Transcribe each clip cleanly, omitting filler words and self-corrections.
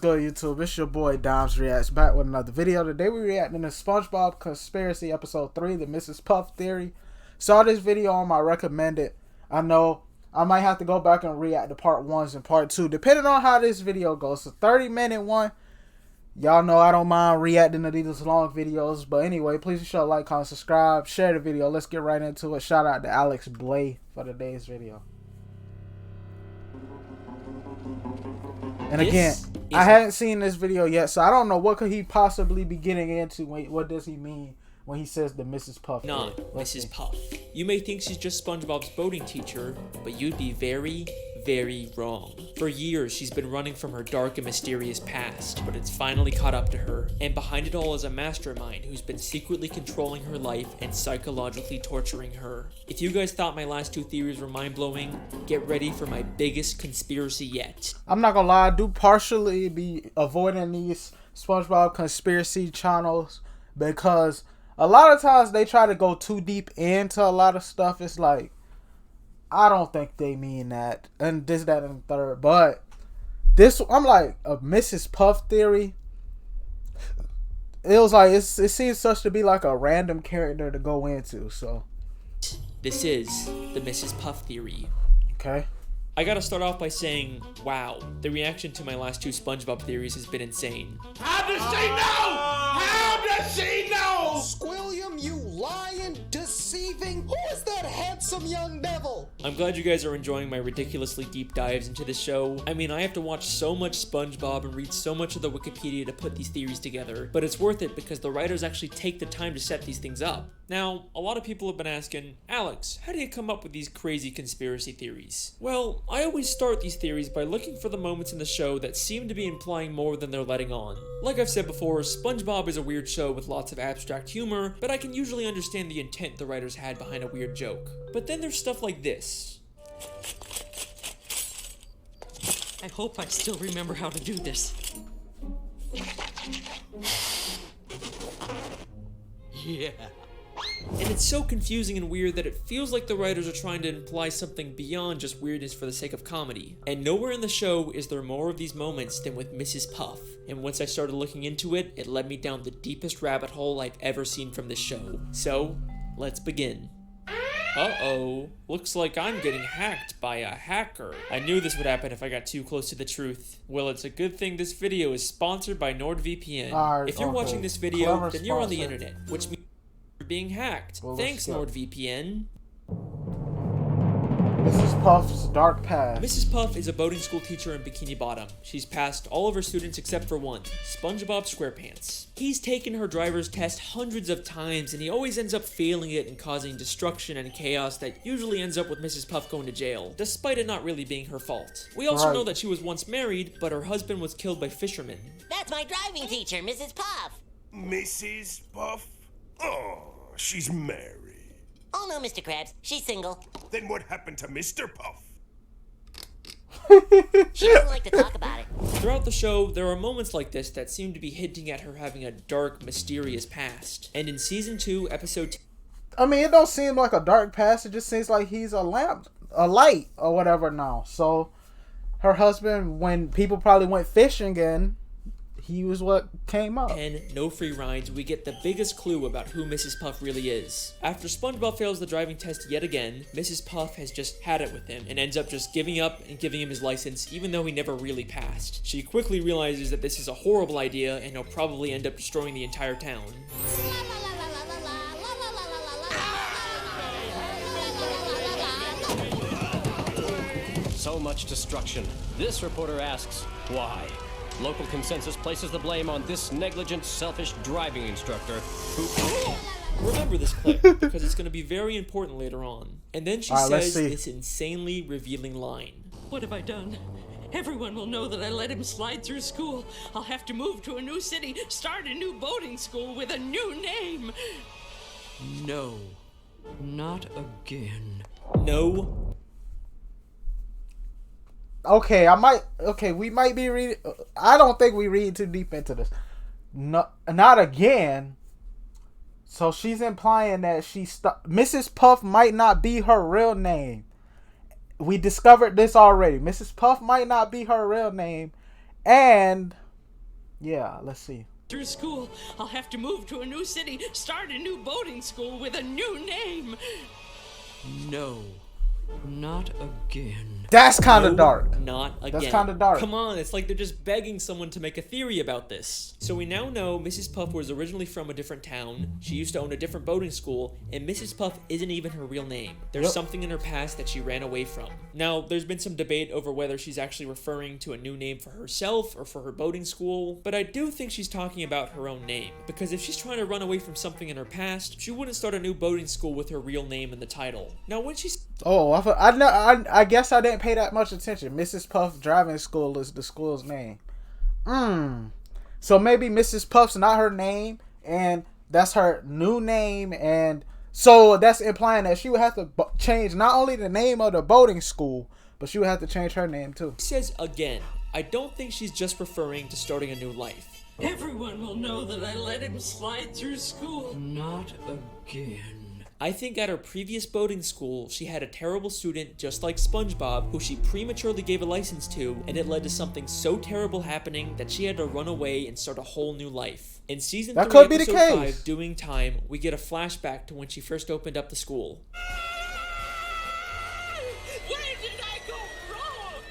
Good YouTube, it's your boy Dimes Reacts back with another video. Today we reacting to Spongebob Conspiracy Episode 3, the Mrs. Puff Theory. Saw this video on my recommended. I know I might have to go back and react to part 1s and part 2, depending on how this video goes. It's a 30-minute one. Y'all know I don't mind reacting to these long videos. But anyway, please be sure to like, comment, subscribe, share the video. Let's get right into it. Shout out to Alex Blay for today's video. And again, I hadn't seen this video yet, so I don't know what could he possibly be getting into. What does he mean when he says the Mrs. Puff? Not Mrs. Puff. You may think she's just SpongeBob's boating teacher, but you'd be very, very wrong. For years, she's been running from her dark and mysterious past, but it's finally caught up to her. And behind it all is a mastermind who's been secretly controlling her life and psychologically torturing her. If you guys thought my last two theories were mind-blowing, get ready for my biggest conspiracy yet. I'm not gonna lie, I do partially be avoiding these SpongeBob conspiracy channels because a lot of times they try to go too deep into a lot of stuff. It's like, I don't think they mean that, and this, that, and the third. But this, I'm like, a Mrs. Puff theory. It was like, it seems such to be like a random character to go into. So this is the Mrs. Puff theory. Okay. I gotta start off by saying, wow, the reaction to my last two SpongeBob theories has been insane. How does she know? How does she know? Squilliam, you lying, deceiving, who is that handsome young devil? I'm glad you guys are enjoying my ridiculously deep dives into the show. I mean, I have to watch so much SpongeBob and read so much of the Wikipedia to put these theories together, but it's worth it because the writers actually take the time to set these things up. Now, a lot of people have been asking, Alex, how do you come up with these crazy conspiracy theories? Well, I always start these theories by looking for the moments in the show that seem to be implying more than they're letting on. Like I've said before, SpongeBob is a weird show with lots of abstract humor, but I can usually understand the intent the writers had behind a weird joke. But then there's stuff like this. I hope I still remember how to do this. Yeah. And it's so confusing and weird that it feels like the writers are trying to imply something beyond just weirdness for the sake of comedy. And nowhere in the show is there more of these moments than with Mrs. Puff. And once I started looking into it, it led me down the deepest rabbit hole I've ever seen from this show. So, let's begin. Uh-oh, looks like I'm getting hacked by a hacker. I knew this would happen if I got too close to the truth. Well, it's a good thing this video is sponsored by NordVPN. If you're watching this video, then you're on the internet, which means you're being hacked. Thanks, NordVPN. Mrs. Puff's dark past. Mrs. Puff is a boating school teacher in Bikini Bottom. She's passed all of her students except for one, SpongeBob SquarePants. He's taken her driver's test hundreds of times and he always ends up failing it and causing destruction and chaos that usually ends up with Mrs. Puff going to jail, despite it not really being her fault. We also know that she was once married, but her husband was killed by fishermen. That's my driving teacher, Mrs. Puff. Mrs. Puff? Oh, she's married. Oh no, Mr. Krabs, she's single. Then what happened to Mr. Puff? She doesn't like to talk about it. Throughout the show, there are moments like this that seem to be hinting at her having a dark, mysterious past. And in Season 2, Episode 10, I mean, it don't seem like a dark past. It just seems like he's a light, or whatever now. So, her husband, when people probably went fishing again, he was what came up. And No Free Rides, we get the biggest clue about who Mrs. Puff really is. After SpongeBob fails the driving test yet again, Mrs. Puff has just had it with him and ends up just giving up and giving him his license even though he never really passed. She quickly realizes that this is a horrible idea and he'll probably end up destroying the entire town. So much destruction. This reporter asks, why? Local consensus places the blame on this negligent, selfish driving instructor who... Remember this clip, because it's going to be very important later on. And then she says this insanely revealing line. What have I done? Everyone will know that I let him slide through school. I'll have to move to a new city, start a new boating school with a new name. No, not again. No. Okay, we might be reading. I don't think we read too deep into this. No, not again. So she's implying that Mrs. Puff might not be her real name. We discovered this already. Mrs. Puff might not be her real name. And Yeah, let's see. Through school, I'll have to move to a new city, start a new boating school with a new name. No, not again. That's kind of No, dark. Not again. That's kind of dark. Come on, it's like they're just begging someone to make a theory about this. So we now know Mrs. Puff was originally from a different town, she used to own a different boating school, and Mrs. Puff isn't even her real name. There's something in her past that she ran away from. Now, there's been some debate over whether she's actually referring to a new name for herself or for her boating school, but I do think she's talking about her own name, because if she's trying to run away from something in her past, she wouldn't start a new boating school with her real name in the title. Now, when she's... Oh, I guess I didn't pay that much attention. Mrs. Puff Driving School is the school's name. So maybe Mrs. Puff's not her name, and that's her new name, and so that's implying that she would have to change not only the name of the boating school, but she would have to change her name too. She says again, I don't think she's just referring to starting a new life. Everyone will know that I let him slide through school. Not again. I think at her previous boating school, she had a terrible student just like Spongebob who she prematurely gave a license to, and it led to something so terrible happening that she had to run away and start a whole new life. In season 3, episode 5, Doing Time, we get a flashback to when she first opened up the school. Where did I go wrong?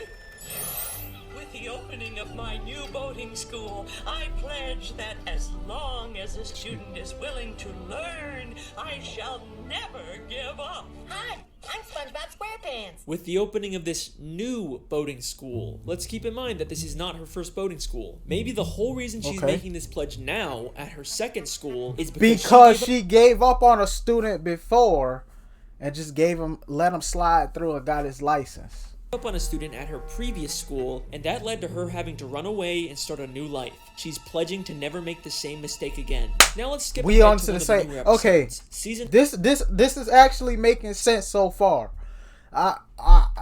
With the opening of my new boating school, I pledge that as long as a student is willing to learn, I shall never give up. Hi, I'm SpongeBob SquarePants. With the opening of this new boating school, let's keep in mind that this is not her first boating school. Maybe the whole reason she's making this pledge now at her second school is because she gave up on a student before and just let him slide through and got his license. Up on a student at her previous school, and that led to her having to run away and start a new life. She's pledging to never make the same mistake again. Now let's skip We ahead on to the same. Okay, season this is actually making sense so far.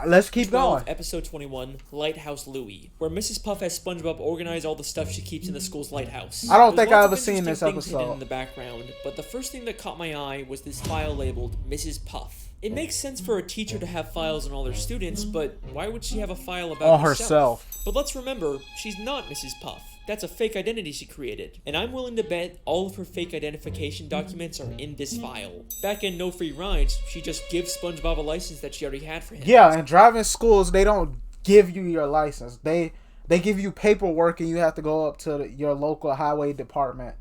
Let's keep 12, going. Episode 21, Lighthouse Louie, where Mrs. Puff has SpongeBob organize all the stuff she keeps in the school's lighthouse. I don't think I've I've ever seen this episode. In the background, but the first thing that caught my eye was this file labeled Mrs. Puff. It makes sense for a teacher to have files on all their students, but why would she have a file about on herself? But let's remember, she's not Mrs. Puff. That's a fake identity she created, and I'm willing to bet all of her fake identification documents are in this file. Back in No Free Rides, she just gives SpongeBob a license that she already had for him. Yeah, in driving schools, they don't give you your license. They give you paperwork, and you have to go up to your local highway department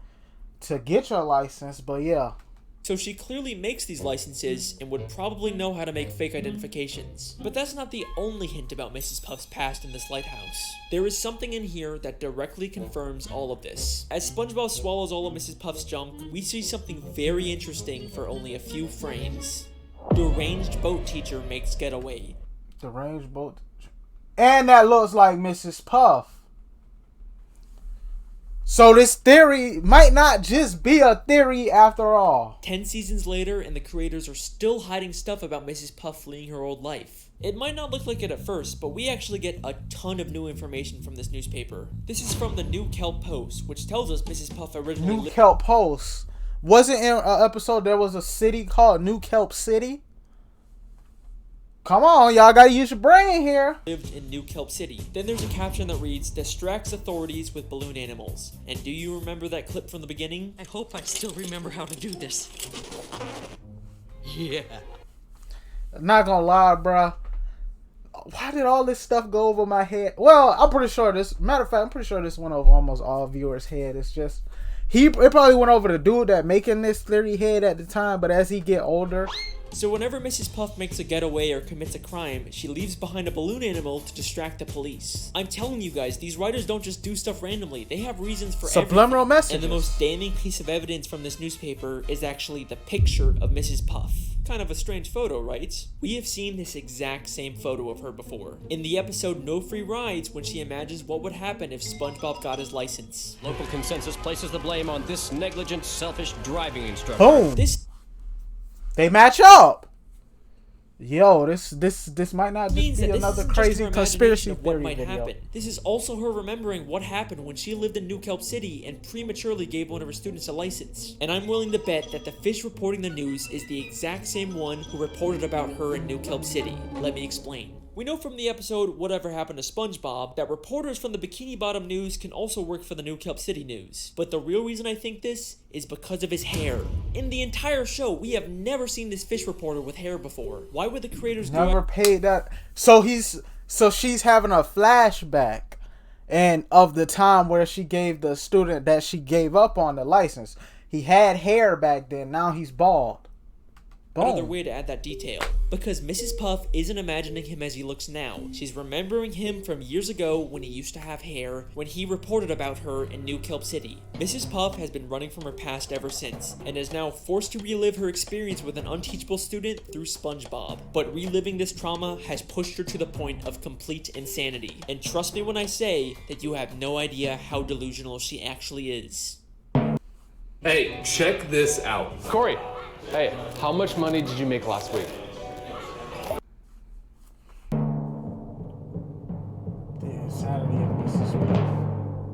to get your license. But yeah. So she clearly makes these licenses and would probably know how to make fake identifications. But that's not the only hint about Mrs. Puff's past in this lighthouse. There is something in here that directly confirms all of this. As SpongeBob swallows all of Mrs. Puff's junk, we see something very interesting for only a few frames. Deranged boat teacher makes getaway. Deranged boat. And that looks like Mrs. Puff. So this theory might not just be a theory after all. 10 seasons later, and the creators are still hiding stuff about Mrs. Puff fleeing her old life. It might not look like it at first, but we actually get a ton of new information from this newspaper. This is from the New Kelp Post, which tells us Mrs. Puff originally New Kelp Post. Wasn't in an episode there was a city called New Kelp City? Come on, y'all gotta use your brain here. Lived in New Kelp City. Then there's a caption that reads, distracts authorities with balloon animals. And do you remember that clip from the beginning? I hope I still remember how to do this. Yeah. Not gonna lie, bruh. Why did all this stuff go over my head? Well, I'm pretty sure this, matter of fact, I'm pretty sure this went over almost all viewers' head. It's just, it probably went over the dude that making this theory head at the time, but as he get older. So whenever Mrs. Puff makes a getaway or commits a crime, she leaves behind a balloon animal to distract the police. I'm telling you guys, these writers don't just do stuff randomly. They have reasons for subliminal everything. messages. And the most damning piece of evidence from this newspaper is actually the picture of Mrs. Puff. Kind of a strange photo, right? We have seen this exact same photo of her before. In the episode No Free Rides, when she imagines what would happen if SpongeBob got his license. Local consensus places the blame on this negligent, selfish driving instructor. Boom. They match up. Yo, this might not just be another crazy conspiracy theory video. This is also her remembering what happened when she lived in New Kelp City and prematurely gave one of her students a license. And I'm willing to bet that the fish reporting the news is the exact same one who reported about her in New Kelp City. Let me explain. We know from the episode Whatever Happened to SpongeBob that reporters from the Bikini Bottom News can also work for the New Kelp City News. But the real reason I think this is because of his hair. In the entire show, we have never seen this fish reporter with hair before. Why would the creators never paid that? So she's having a flashback and of the time where she gave the student that she gave up on the license. He had hair back then, now he's bald. Another way to add that detail. Because Mrs. Puff isn't imagining him as he looks now. She's remembering him from years ago when he used to have hair, when he reported about her in New Kelp City. Mrs. Puff has been running from her past ever since, and is now forced to relive her experience with an unteachable student through Spongebob. But reliving this trauma has pushed her to the point of complete insanity. And trust me when I say that you have no idea how delusional she actually is. Hey, check this out. Corey, hey, how much money did you make last week?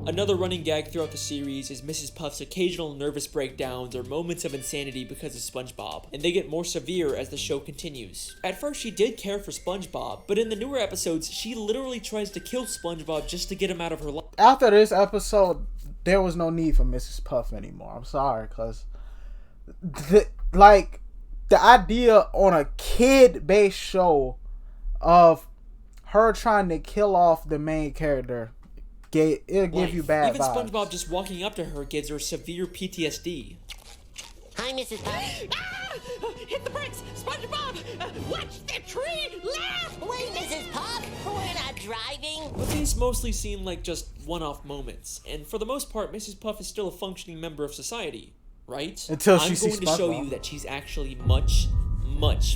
Another running gag throughout the series is Mrs. Puff's occasional nervous breakdowns or moments of insanity because of SpongeBob, and they get more severe as the show continues. At first she did care for SpongeBob, but in the newer episodes she literally tries to kill SpongeBob just to get him out of her life. After this episode, there was no need for Mrs. Puff anymore. I'm sorry, because the idea on a kid-based show of her trying to kill off the main character, it'll give you bad Even vibes. SpongeBob just walking up to her gives her severe PTSD. Hi, Mrs. Puff. Ah! Hit the brakes! SpongeBob! Watch the tree! Laugh! Wait, Mrs. Puff. We're not driving. But these mostly seem like just one-off moments, and for the most part, Mrs. Puff is still a functioning member of society, right? Until she sees I'm going to show SpongeBob. you that she's actually much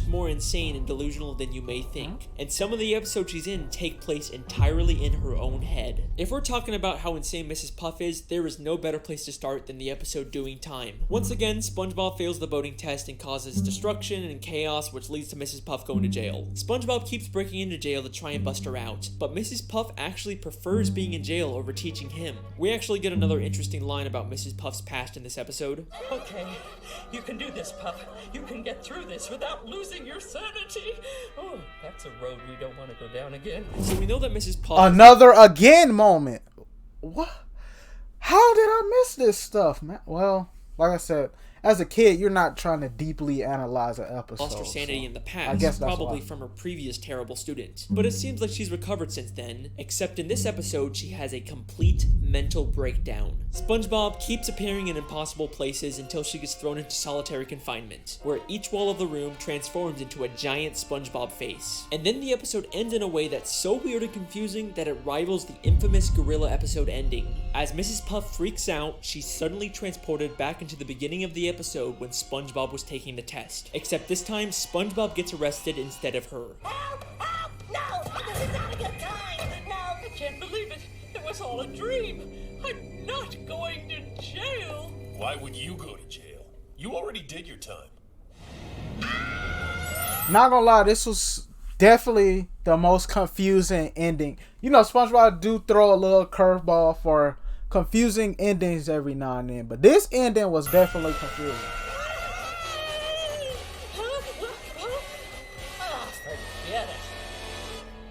more insane and delusional than you may think. And some of the episodes she's in take place entirely in her own head. If we're talking about how insane Mrs. Puff is, there is no better place to start than the episode Doing Time. Once again, SpongeBob fails the boating test and causes destruction and chaos, which leads to Mrs. Puff going to jail. SpongeBob keeps breaking into jail to try and bust her out, but Mrs. Puff actually prefers being in jail over teaching him. We actually get another interesting line about Mrs. Puff's past in this episode. Okay, you can do this, Puff. You can get through this without losing your sanity. Oh, that's a road we don't want to go down again. So we know that Mrs. Puff... Another again moment. What? How did I miss this stuff, man? Well, like I said, as a kid, you're not trying to deeply analyze an episode. Lost her sanity in the past, I guess that's probably why. from her previous terrible student. But it seems like she's recovered since then, except in this episode, she has a complete mental breakdown. SpongeBob keeps appearing in impossible places until she gets thrown into solitary confinement, where each wall of the room transforms into a giant SpongeBob face. And then the episode ends in a way that's so weird and confusing that it rivals the infamous gorilla episode ending. As Mrs. Puff freaks out, she's suddenly transported back into the beginning of the episode when SpongeBob was taking the test. Except this time, SpongeBob gets arrested instead of her. Help! Help! No! This is not a good time! No! I can't believe it. It was all a dream. I'm not going to jail. Why would you go to jail? You already did your time. Not gonna lie, this was definitely the most confusing ending. You know, SpongeBob do throw a little curveball for confusing endings every now and then, but this ending was definitely confusing. Oh, forget it.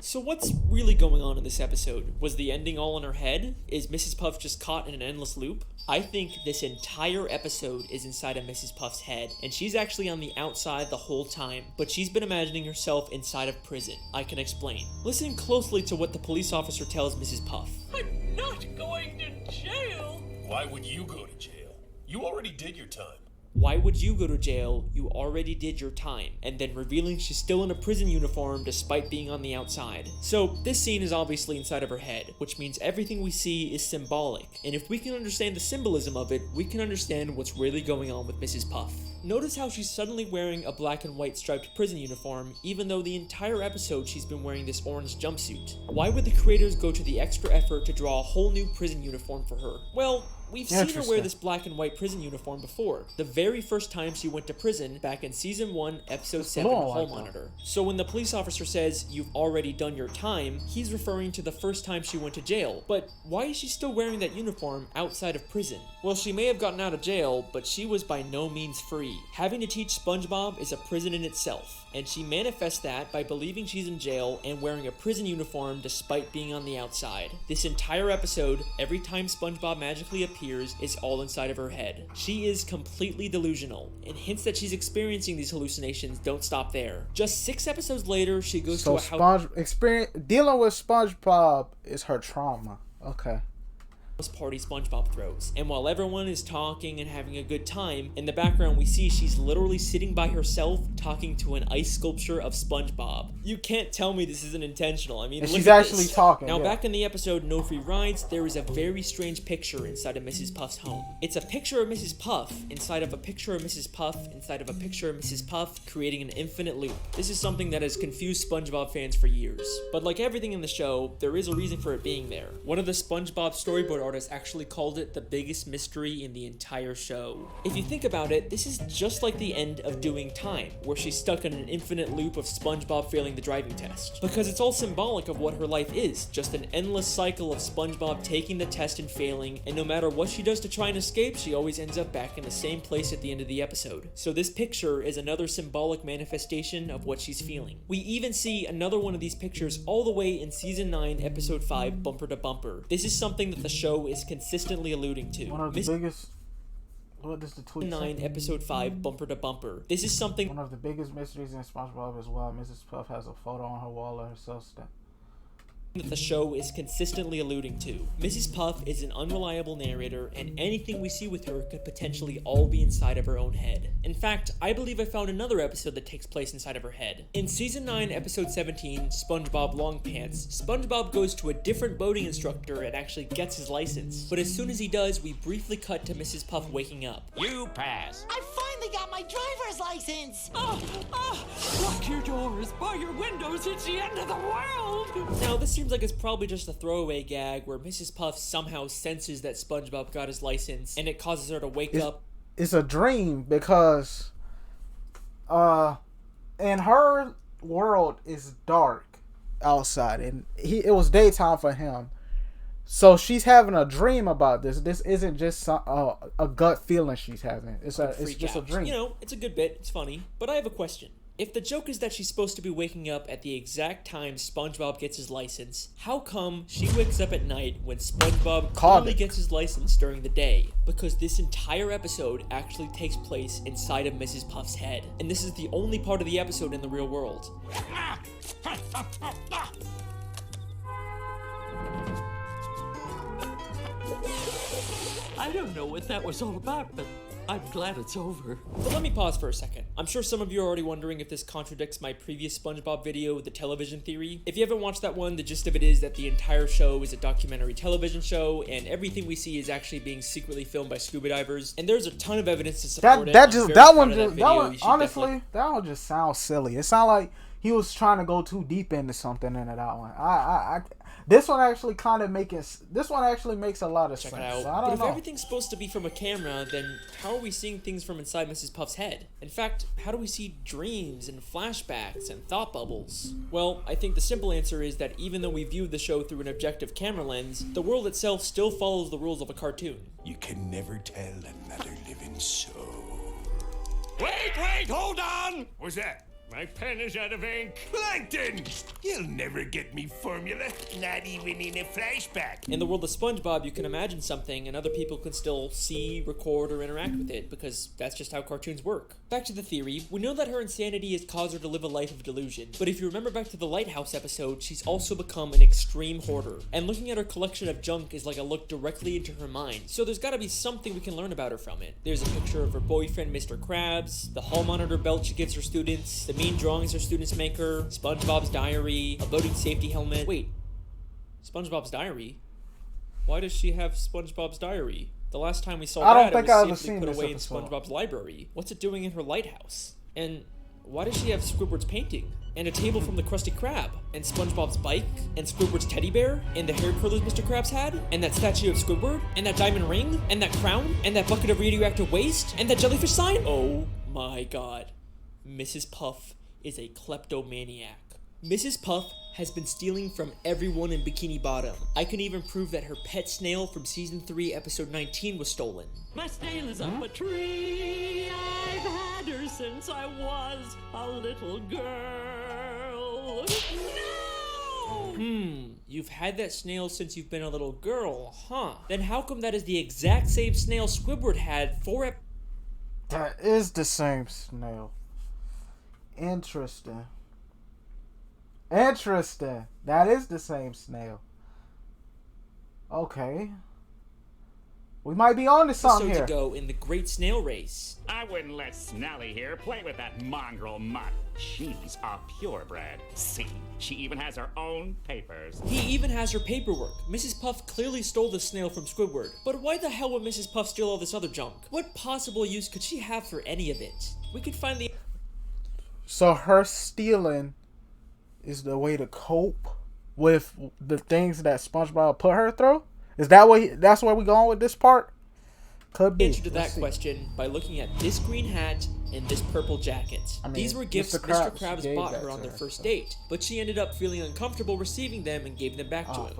So what's really going on in this episode? Was the ending all in her head? Is Mrs. Puff just caught in an endless loop? I think this entire episode is inside of Mrs. Puff's head, and she's actually on the outside the whole time, but she's been imagining herself inside of prison. I can explain. Listen closely to what the police officer tells Mrs. Puff. I'm not going to jail. Why would you go to jail? You already did your time. Why would you go to jail? You already did your time. And then revealing she's still in a prison uniform despite being on the outside. So this scene is obviously inside of her head, which means everything we see is symbolic. And if we can understand the symbolism of it, we can understand what's really going on with Mrs. Puff. Notice how she's suddenly wearing a black and white striped prison uniform, even though the entire episode she's been wearing this orange jumpsuit. Why would the creators go to the extra effort to draw a whole new prison uniform for her? Well, We've seen her wear this black and white prison uniform before, the very first time she went to prison back in season 1, episode 7, Hall Monitor. So when the police officer says, "You've already done your time," he's referring to the first time she went to jail. But why is she still wearing that uniform outside of prison? Well, she may have gotten out of jail, but she was by no means free. Having to teach SpongeBob is a prison in itself, and she manifests that by believing she's in jail and wearing a prison uniform despite being on the outside. This entire episode, every time SpongeBob magically appears, is all inside of her head. She is completely delusional, and hints that she's experiencing these hallucinations don't stop there. Just 6 episodes later, she goes to a house dealing with SpongeBob is her trauma. Okay. Party SpongeBob throws, and while everyone is talking and having a good time, in the background we see she's literally sitting by herself talking to an ice sculpture of SpongeBob. You can't tell me this isn't intentional. I mean, and look she's at actually this. talking. Now back in the episode No Free Rides, there is a very strange picture inside of Mrs. Puff's home. It's a picture of Mrs. Puff inside of a picture of Mrs. Puff inside of a picture of Mrs. Puff, creating an infinite loop. This is something that has confused SpongeBob fans for years, but like everything in the show, there is a reason for it being there. One of the SpongeBob storyboard artists actually called it the biggest mystery in the entire show. If you think about it, this is just like the end of Doing Time, where she's stuck in an infinite loop of SpongeBob failing the driving test. Because it's all symbolic of what her life is, just an endless cycle of SpongeBob taking the test and failing, and no matter what she does to try and escape, she always ends up back in the same place at the end of the episode. So this picture is another symbolic manifestation of what she's feeling. We even see another one of these pictures all the way in season 9, episode 5, Bumper to Bumper. This is something that the show is consistently alluding to. One of the biggest. What does the tweet 9, say? episode 5, Bumper to Bumper. This is something. One of the biggest mysteries in SpongeBob is why Mrs. Puff has a photo on her wall of herself that the show is consistently alluding to. Mrs. Puff is an unreliable narrator, and anything we see with her could potentially all be inside of her own head. In fact, I believe I found another episode that takes place inside of her head. In season 9, episode 17, SpongeBob Long Pants, SpongeBob goes to a different boating instructor and actually gets his license. But as soon as he does, we briefly cut to Mrs. Puff waking up. You pass. I finally got my driver's license! Lock your doors, bar your windows, it's the end of the world! Now, this seems like it's probably just a throwaway gag where Mrs. Puff somehow senses that SpongeBob got his license, and it causes her to wake up. It's a dream because in her world is dark outside, and it was daytime for him. So she's having a dream about this. This isn't just a gut feeling she's having. It's just a dream. You know, it's a good bit. It's funny. But I have a question. If the joke is that she's supposed to be waking up at the exact time SpongeBob gets his license, how come she wakes up at night when SpongeBob clearly gets his license during the day? Because this entire episode actually takes place inside of Mrs. Puff's head. And this is the only part of the episode in the real world. I don't know what that was all about, but I'm glad it's over. But let me pause for a second. I'm sure some of you are already wondering if this contradicts my previous SpongeBob video, The Television Theory. If you haven't watched that one, the gist of it is that the entire show is a documentary television show, and everything we see is actually being secretly filmed by scuba divers. And there's a ton of evidence to support it. That one honestly, that one just sounds silly. It sounds like he was trying to go too deep into something into that one. This one actually makes a lot of sense. Check it out. So I don't but know. If everything's supposed to be from a camera, then how are we seeing things from inside Mrs. Puff's head? In fact, how do we see dreams and flashbacks and thought bubbles? Well, I think the simple answer is that even though we view the show through an objective camera lens, the world itself still follows the rules of a cartoon. You can never tell another living soul. Wait, hold on! What's that? My pen is out of ink. Plankton! You'll never get me formula, not even in a flashback. In the world of SpongeBob, you can imagine something and other people can still see, record, or interact with it because that's just how cartoons work. Back to the theory, we know that her insanity has caused her to live a life of delusion, but if you remember back to the Lighthouse episode, she's also become an extreme hoarder, and looking at her collection of junk is like a look directly into her mind, so there's gotta be something we can learn about her from it. There's a picture of her boyfriend, Mr. Krabs, the hall monitor belt she gives her students, the mean drawings her students make her, SpongeBob's diary, a boating safety helmet. Wait, SpongeBob's diary? Why does she have SpongeBob's diary? The last time we saw that, it was safely put away in SpongeBob's library. What's it doing in her lighthouse? And why does she have Squidward's painting? And a table from the Krusty Krab? And SpongeBob's bike? And Squidward's teddy bear? And the hair curlers Mr. Krabs had? And that statue of Squidward? And that diamond ring? And that crown? And that bucket of radioactive waste? And that jellyfish sign? Oh my god. Mrs. Puff is a kleptomaniac. Mrs. Puff has been stealing from everyone in Bikini Bottom. I can even prove that her pet snail from season 3 episode 19 was stolen. My snail is up a tree. I've had her since I was a little girl. No! You've had that snail since you've been a little girl, huh? Then how come that is the exact same snail Squidward had 4 That is the same snail. Interesting. Interesting. That is the same snail. Okay. We might be on to something episodes here. ago in the Great Snail Race? I wouldn't let Snally here play with that mongrel mutt. She's a purebred. See, she even has her own papers. He even has her paperwork. Mrs. Puff clearly stole the snail from Squidward. But why the hell would Mrs. Puff steal all this other junk? What possible use could she have for any of it? We could find the... So her stealing is the way to cope with the things that SpongeBob put her through? Is that what that's where we going with this part? Could be. Answer to that question by looking at this green hat and this purple jacket. These were gifts Mr. Krabs bought her on their first date, but she ended up feeling uncomfortable receiving them and gave them back to him.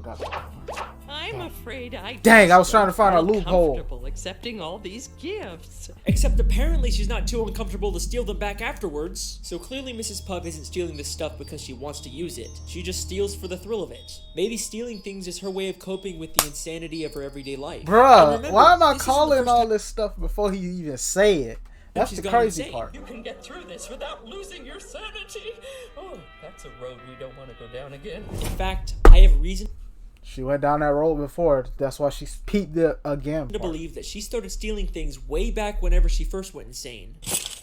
I'm afraid I was trying to find a loophole. Comfortable accepting all these gifts. Except apparently she's not too uncomfortable to steal them back afterwards. So clearly Mrs. Puff isn't stealing this stuff because she wants to use it. She just steals for the thrill of it. Maybe stealing things is her way of coping with the insanity of her everyday life. Bruh, remember, why am I calling all this stuff before he even say it? That's the crazy part. You can get through this without losing your sanity. Oh, that's a road we don't want to go down again. In fact, I have reason She went down that road before. That's why she peeped it again. to believe that she started stealing things way back whenever she first went insane.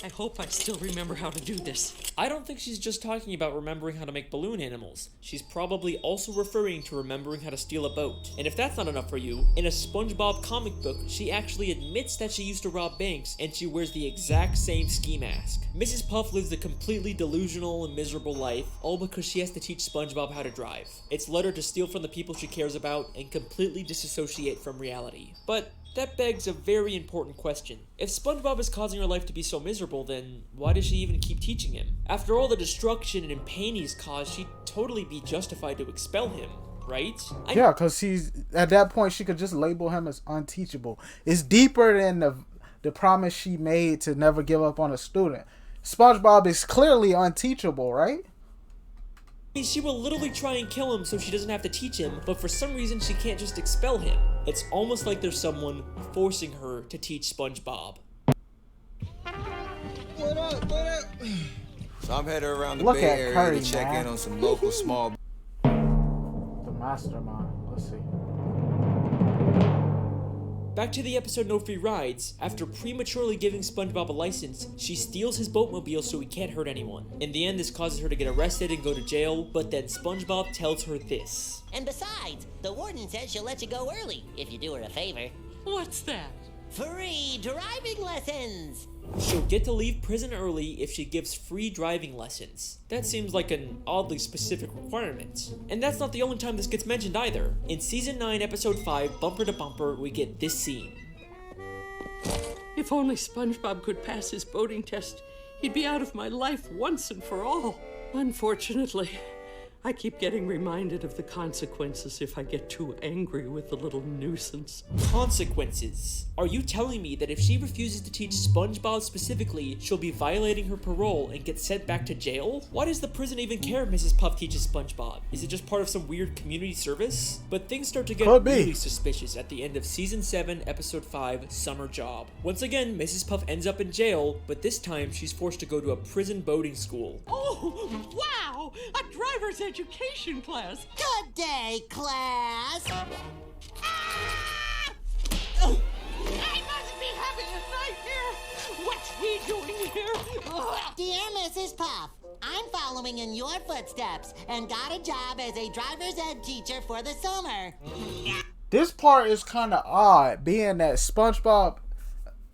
I hope I still remember how to do this. I don't think she's just talking about remembering how to make balloon animals. She's probably also referring to remembering how to steal a boat. And if that's not enough for you, in a SpongeBob comic book, she actually admits that she used to rob banks and she wears the exact same ski mask. Mrs. Puff lives a completely delusional and miserable life, all because she has to teach SpongeBob how to drive. It's led her to steal from the people she cares about and completely disassociate from reality. But that begs a very important question. If SpongeBob is causing her life to be so miserable, then why does she even keep teaching him? After all the destruction and pain he's caused, she'd totally be justified to expel him, right? Yeah, because he's at that point she could just label him as unteachable. It's deeper than the promise she made to never give up on a student. SpongeBob is clearly unteachable, right? She will literally try and kill him so she doesn't have to teach him, but for some reason she can't just expel him. It's almost like there's someone forcing her to teach SpongeBob. What up? What up? So I'm headed around the Look Bay at Area Curry, to check man. in on some local small. The mastermind. Let's see. Back to the episode No Free Rides. After prematurely giving SpongeBob a license, she steals his boatmobile so he can't hurt anyone. In the end, this causes her to get arrested and go to jail, but then SpongeBob tells her this. And besides, the warden says she'll let you go early if you do her a favor. What's that? Free driving lessons! She'll get to leave prison early if she gives free driving lessons. That seems like an oddly specific requirement. And that's not the only time this gets mentioned either. In Season 9, Episode 5, Bumper to Bumper, we get this scene. If only SpongeBob could pass his boating test, he'd be out of my life once and for all. Unfortunately, I keep getting reminded of the consequences if I get too angry with the little nuisance. Consequences. Are you telling me that if she refuses to teach SpongeBob specifically, she'll be violating her parole and get sent back to jail? Why does the prison even care if Mrs. Puff teaches SpongeBob? Is it just part of some weird community service? But things start to get really suspicious at the end of Season 7, Episode 5, Summer Job. Once again, Mrs. Puff ends up in jail, but this time she's forced to go to a prison boating school. Oh, wow! A driver's education class! Good day, class! I must be having a nightmare! What's we doing here? Dear Mrs. Puff, I'm following in your footsteps and got a job as a driver's ed teacher for the summer. This part is kind of odd, being that SpongeBob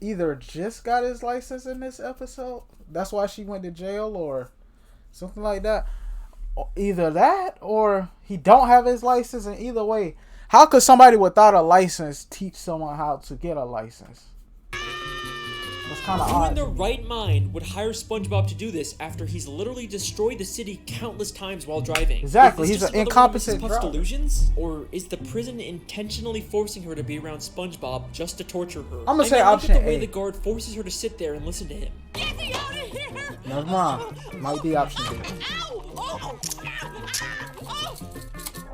either just got his license in this episode, that's why she went to jail or something like that. Either that or he don't have his license. And either way, how could somebody without a license teach someone how to get a license? That's kind of Who odd. in their right mind would hire SpongeBob to do this after he's literally destroyed the city countless times while driving? Exactly, Is this he's just an another one of incompetent Mrs. Puff's driver. delusions? Or is the prison intentionally forcing her to be around SpongeBob just to torture her? I'ma say look option at the way A. the guard forces her to sit there and listen to him. Get me out of here! Never mind. Might be option B. Ow! Oh! Oh!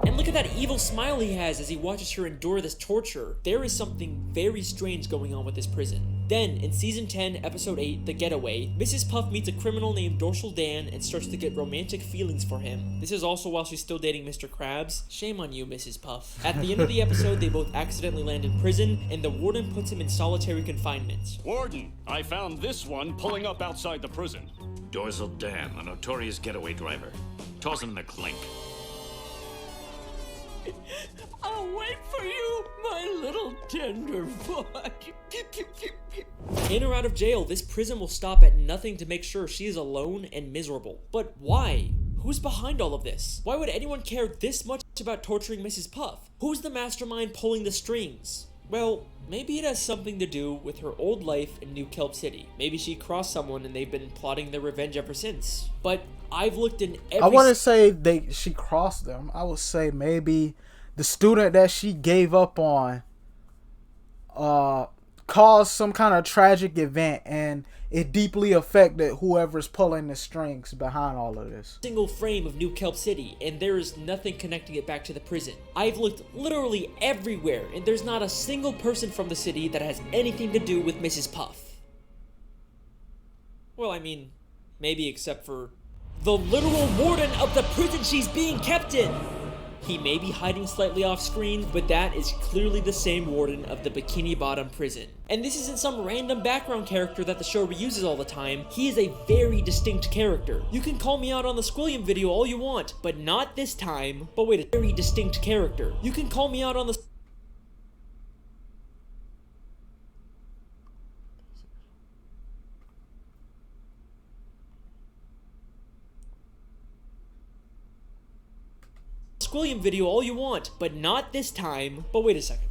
And look at that evil smile he has as he watches her endure this torture. There is something very strange going on with this prison. Then, in Season 10, Episode 8, The Getaway, Mrs. Puff meets a criminal named Dorsal Dan and starts to get romantic feelings for him. This is also while she's still dating Mr. Krabs. Shame on you, Mrs. Puff. At the end of the episode, they both accidentally land in prison, and the warden puts him in solitary confinement. Warden, I found this one pulling up outside the prison. Dorsal Dan, a notorious getaway driver. Toss him in the clink. I'll wait for you, my little tender boy. In or out of jail, this prison will stop at nothing to make sure she is alone and miserable. But why? Who's behind all of this? Why would anyone care this much about torturing Mrs. Puff? Who's the mastermind pulling the strings? Well, maybe it has something to do with her old life in New Kelp City. Maybe she crossed someone and they've been plotting their revenge ever since. But I've looked in every... I wouldn't say she crossed them. I would say maybe the student that she gave up on caused some kind of tragic event, and it deeply affected whoever's pulling the strings behind all of this. Single frame of New Kelp City, and there is nothing connecting it back to the prison. I've looked literally everywhere, and there's not a single person from the city that has anything to do with Mrs. Puff. Well, I mean, maybe except for the literal warden of the prison she's being kept in. He may be hiding slightly off screen, but that is clearly the same warden of the Bikini Bottom prison. And this isn't some random background character that the show reuses all the time. He is a very distinct character. You can call me out on the Squilliam video all you want, but not this time. But wait, a very distinct character. You can call me out on the Squilliam video all you want, but not this time. But wait a second.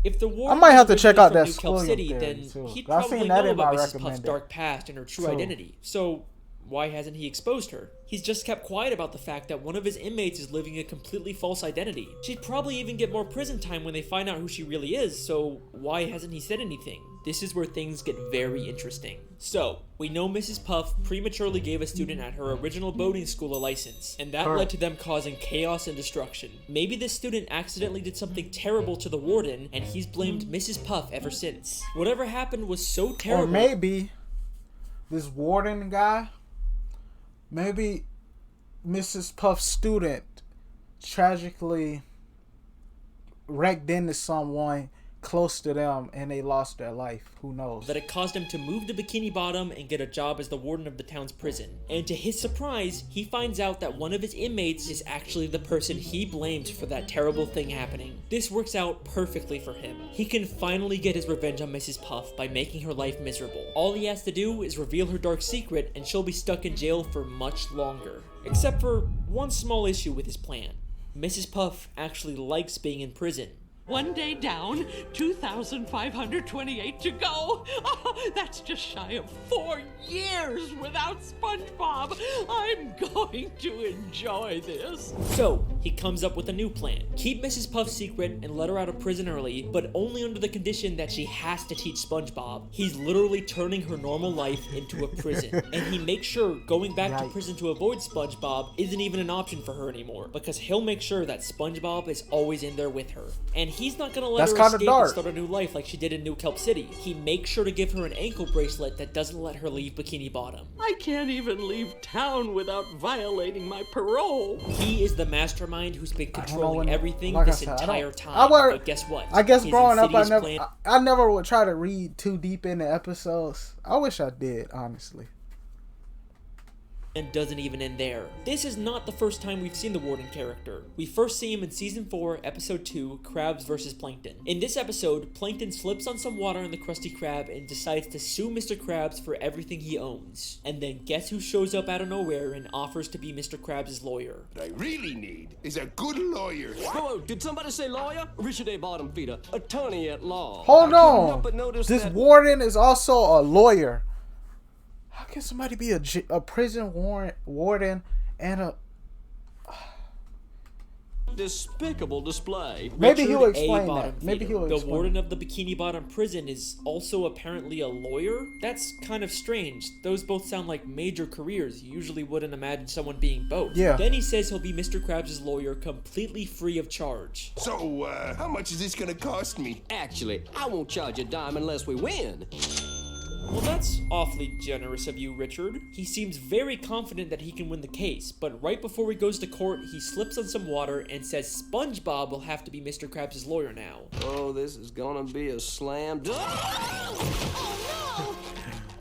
If the warden I might have to was check out from that New Kelp Squilliam City, theory, then too. he'd I've probably seen that know in my about Mrs. Puff's recommended, dark past and her true too. identity. So why hasn't he exposed her? He's just kept quiet about the fact that one of his inmates is living a completely false identity. She'd probably even get more prison time when they find out who she really is, so why hasn't he said anything? This is where things get very interesting. So, we know Mrs. Puff prematurely gave a student at her original boating school a license, and that led to them causing chaos and destruction. Maybe this student accidentally did something terrible to the warden, and he's blamed Mrs. Puff ever since. Whatever happened was so terrible. Or maybe this warden guy, maybe Mrs. Puff's student tragically wrecked into someone close to them and they lost their life. Who knows? That it caused him to move to Bikini Bottom and get a job as the warden of the town's prison. And to his surprise, he finds out that one of his inmates is actually the person he blamed for that terrible thing happening. This works out perfectly for him. He can finally get his revenge on Mrs. Puff by making her life miserable. All he has to do is reveal her dark secret and she'll be stuck in jail for much longer. Except for one small issue with his plan. Mrs. Puff actually likes being in prison. One day down, 2,528 to go. Oh, that's just shy of 4 years without SpongeBob. I'm going to enjoy this. So, he comes up with a new plan. Keep Mrs. Puff secret and let her out of prison early, but only under the condition that she has to teach SpongeBob. He's literally turning her normal life into a prison. And he makes sure going back to prison to avoid SpongeBob isn't even an option for her anymore, because he'll make sure that SpongeBob is always in there with her. And he's not gonna let her escape and start a new life like she did in New Kelp City. He makes sure to give her an ankle bracelet that doesn't let her leave Bikini Bottom. I can't even leave town without violating my parole. He is the mastermind who's been controlling everything this entire time. But guess what? I guess His growing up, insidious I never would try to read too deep into episodes. I wish I did, honestly. and doesn't even end there. This is not the first time we've seen the Warden character. We first see him in Season 4, Episode 2, Crabs vs. Plankton. In this episode, Plankton slips on some water on the Krusty Krab and decides to sue Mr. Krabs for everything he owns. And then guess who shows up out of nowhere and offers to be Mr. Krabs' lawyer? What I really need is a good lawyer. Whoa, did somebody say lawyer? Richard A. Bottomfeeder, attorney at law. Hold I couldn't help on. but notice This that warden is also a lawyer. How can somebody be a prison warden and a... despicable display. Maybe he'll Richard A. explain that. Bottomfeeder, Maybe he'll explain. The warden of the Bikini Bottom prison is also apparently a lawyer? That's kind of strange. Those both sound like major careers. You usually wouldn't imagine someone being both. Yeah. Then he says he'll be Mr. Krabs' lawyer completely free of charge. So, how much is this gonna cost me? Actually, I won't charge a dime unless we win. Well, that's awfully generous of you, Richard. He seems very confident that he can win the case, but right before he goes to court, he slips on some water and says Spongebob will have to be Mr. Krabs' lawyer now. Oh, this is gonna be a slam dunk. Oh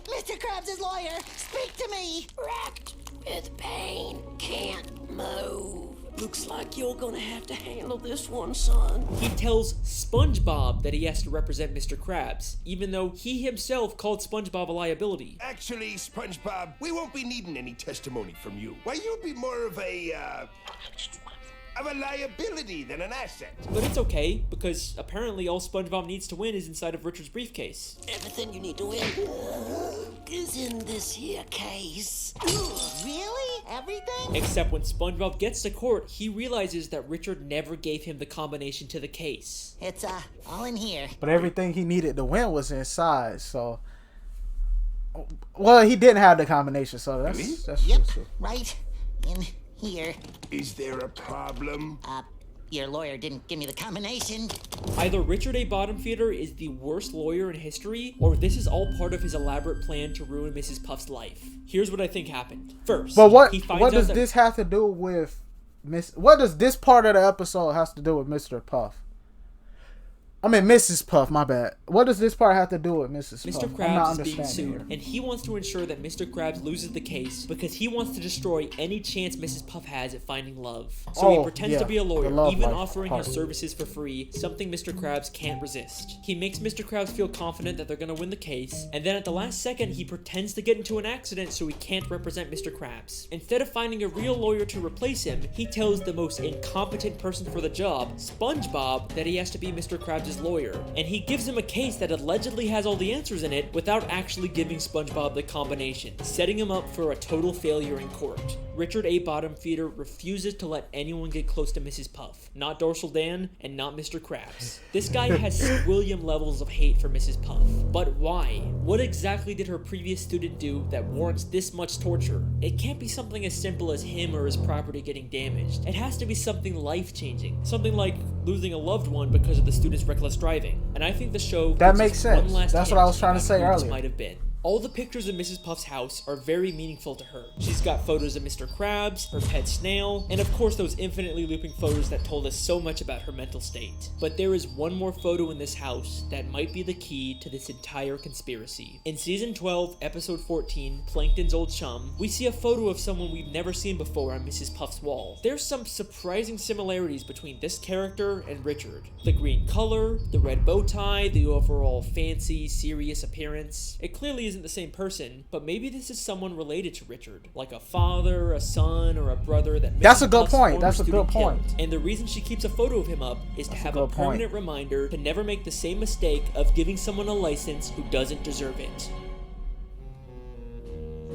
no! Mr. Krabs' lawyer, speak to me! Racked with pain, can't move. Looks like you're gonna have to handle this one, son. He tells SpongeBob that he has to represent Mr. Krabs, even though he himself called SpongeBob a liability. Actually, SpongeBob, we won't be needing any testimony from you. Why, you'll be more of a liability than an asset. But it's okay, because apparently all SpongeBob needs to win is inside of Richard's briefcase. Everything you need to win is in this here case. Really? Everything? Except when SpongeBob gets to court, he realizes that Richard never gave him the combination to the case. It's, all in here. But everything he needed to win was inside, so... Well, he didn't have the combination, so that's Yep, true. right in here. Is there a problem? Your lawyer didn't give me the combination. Either Richard A. Bottomfeeder is the worst lawyer in history, or this is all part of his elaborate plan to ruin Mrs. Puff's life. Here's what I think happened. First, But what he finds does out this have to do with what does this part of the episode has to do with Mr. Puff? I mean, Mrs. Puff, my bad. What does this part have to do with Mrs. Puff? Mr. Krabs is being sued, and he wants to ensure that Mr. Krabs loses the case because he wants to destroy any chance Mrs. Puff has at finding love. So he pretends to be a lawyer, even offering his services for free, something Mr. Krabs can't resist. He makes Mr. Krabs feel confident that they're going to win the case, and then at the last second, he pretends to get into an accident so he can't represent Mr. Krabs. Instead of finding a real lawyer to replace him, he tells the most incompetent person for the job, SpongeBob, that he has to be Mr. Krabs' lawyer, and he gives him a case that allegedly has all the answers in it without actually giving SpongeBob the combination, setting him up for a total failure in court. Richard A. Bottomfeeder refuses to let anyone get close to Mrs. Puff, not Dorsal Dan and not Mr. Krabs. This guy has William levels of hate for Mrs. Puff. But why? What exactly did her previous student do that warrants this much torture? It can't be something as simple as him or his property getting damaged. It has to be something life-changing, something like losing a loved one because of the student's reckless driving. And I think the show that makes sense. That's what I was trying to say earlier. Might have been. All the pictures of Mrs. Puff's house are very meaningful to her. She's got photos of Mr. Krabs, her pet snail, and of course those infinitely looping photos that told us so much about her mental state. But there is one more photo in this house that might be the key to this entire conspiracy. In Season 12, Episode 14, Plankton's Old Chum, we see a photo of someone we've never seen before on Mrs. Puff's wall. There's some surprising similarities between this character and Richard. The green color, the red bow tie, the overall fancy, serious appearance. It clearly isn't the same person, but maybe this is someone related to Richard, like a father, a son, or a brother that That's a good point. That's a good point. And the reason she keeps a photo of him up is to have a permanent reminder to never make the same mistake of giving someone a license who doesn't deserve it.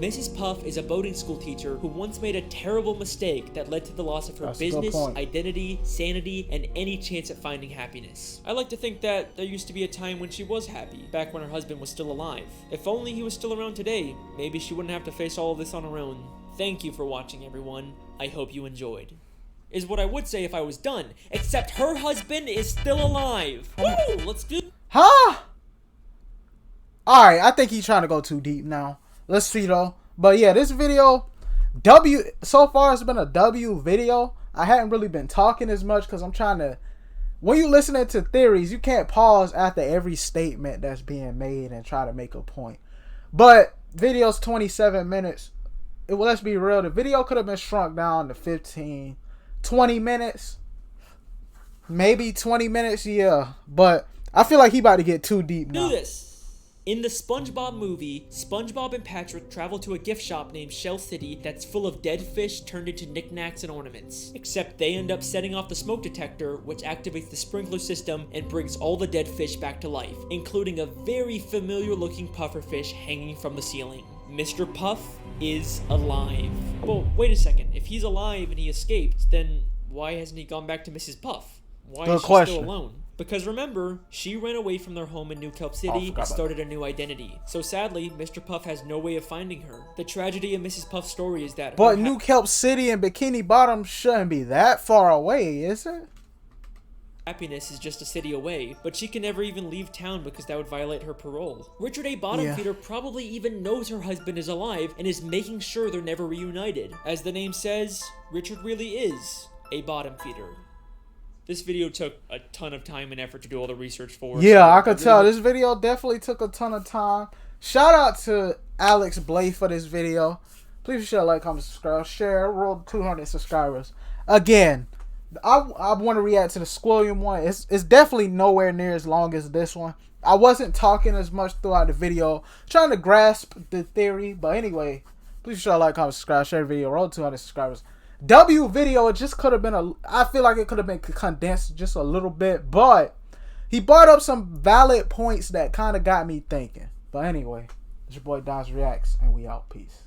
Mrs. Puff is a boating school teacher who once made a terrible mistake that led to the loss of her business, identity, sanity, and any chance at finding happiness. I like to think that there used to be a time when she was happy, back when her husband was still alive. If only he was still around today, maybe she wouldn't have to face all of this on her own. Thank you for watching, everyone. I hope you enjoyed. Is what I would say if I was done, except her husband is still alive. Woo! Let's do. Huh? Alright, I think he's trying to go too deep now. Let's see though. But yeah, this video, so far it's been a W video. I hadn't really been talking as much because I'm trying to, when you listening to theories, you can't pause after every statement that's being made and try to make a point. But video's 27 minutes. well, let's be real. The video could have been shrunk down to 15, 20 minutes. Maybe 20 minutes, yeah. But I feel like he about to get too deep now. Do this. In the SpongeBob movie, SpongeBob and Patrick travel to a gift shop named Shell City that's full of dead fish turned into knickknacks and ornaments. Except they end up setting off the smoke detector, which activates the sprinkler system and brings all the dead fish back to life, including a very familiar looking pufferfish hanging from the ceiling. Mr. Puff is alive. Well, wait a second. If he's alive and he escaped, then why hasn't he gone back to Mrs. Puff? Why is she still alone? Because remember, she ran away from their home in New Kelp City and started a new identity. So sadly, Mr. Puff has no way of finding her. The tragedy of Mrs. Puff's story is that... But New Kelp City and Bikini Bottom shouldn't be that far away, is it? Happiness is just a city away, but she can never even leave town because that would violate her parole. Richard A. Bottom Feeder probably even knows her husband is alive and is making sure they're never reunited. As the name says, Richard really is a bottom feeder. This video took a ton of time and effort to do all the research for. Yeah, I could tell. This video definitely took a ton of time. Shout out to Alex Blay for this video. Please share, like, comment, subscribe, share. Roll 200 subscribers. Again, I want to react to the Squilliam one. It's definitely nowhere near as long as this one. I wasn't talking as much throughout the video, trying to grasp the theory. But anyway, please share, like, comment, subscribe, share the video. Roll 200 subscribers. W video, it just could have been I feel like it could have been condensed just a little bit, but he brought up some valid points that kind of got me thinking. But anyway, it's your boy Dom's Reacts, and we out. Peace.